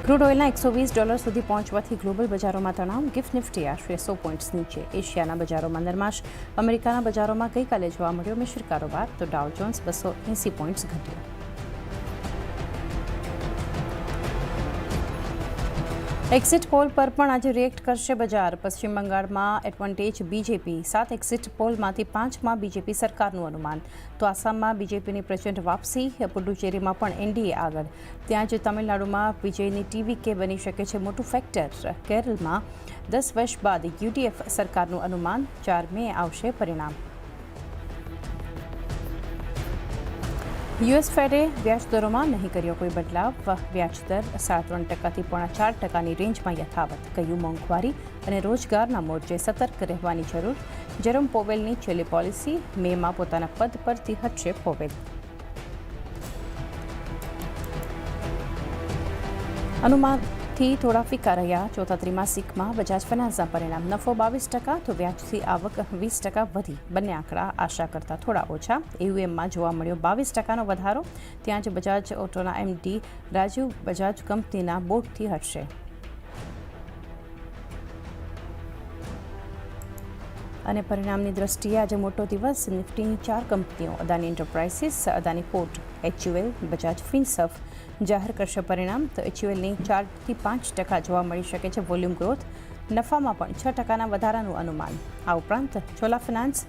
Crude ઓઇલના $120 સુધી પહોંચવાથી global બજારોમાં તણાવ. ગિફ્ટ નિફ્ટી આશરે 100 પોઈન્ટ્સ નીચે. એશિયાના બજારોમાં નરમાશ. અમેરિકાના બજારોમાં ગઈકાલે જોવા મળ્યો મિશ્ર કારોબાર, તો ડાઉ જોન્સ 280 પોઈન્ટ્સ ઘટ્યો. એક્ઝિટ પોલ પર પણ આજે રિએક્ટ કરશે બજાર. પશ્ચિમ બંગાળમાં એડવાન્ટેજ બીજેપી. 7 એક્ઝિટ પોલમાંથી 5માં બીજેપી સરકારનું અનુમાન. તો આસામમાં બીજેપીની પ્રચંડ વાપસી. પુડુચેરીમાં પણ એનડીએ આગળ. ત્યાં જ તમિલનાડુમાં વિજયની ટીવીકે બની શકે છે મોટું ફેક્ટર. કેરળમાં 10 વર્ષ બાદ યુડીએફ સરકારનું અનુમાન. 4 મે આવશે પરિણામ. યુએસ ફેડે વ્યાજદરોમાં નહીં કર્યો કોઈ બદલાવ. વ્યાજદર 3.5% થી 4.5%ની રેન્જમાં યથાવત. કહ્યું મોંઘવારી અને રોજગારના મોરચે સતર્ક રહેવાની જરૂર. જેરોમ પોવેલની છેલ્લી પોલિસી. મેમાં પોતાના પદ પરથી હટશે પોવેલ. અનુમાનથી થોડા ફિક્કા રહ્યા. ચોથા ત્રિમાસિકમાં બજાજ ફાઇનાન્સના પરિણામ. નફો 22%, તો વ્યાજથી આવક 20% વધી. બંને આંકડા આશા કરતાં થોડા ઓછા. એયુએમમાં જોવા મળ્યો 22%નો વધારો. ત્યાં જ બજાજ ઓટોના એમડી રાજીવ બજાજ કંપનીના બોર્ડથી હટશે. અને પરિણામની દ્રષ્ટિએ આજે મોટો દિવસ. નિફ્ટીની 4 કંપનીઓ Adani enterprises, Adani port, HUL, Bajaj Finserv જાહેર કરશે પરિણામ. તો એચયુએલની 4 થી 5% જોવા મળી શકે છે વોલ્યુમ ગ્રોથ. નફામાં પણ 6%ના વધારાનું અનુમાન. આ ઉપરાંત ચોલા ફાઇનાન્સ,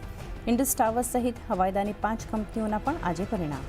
ઇન્ડસ ટાવર્સ સહિત હવાઈદાની 5 કંપનીઓના પણ આજે પરિણામ.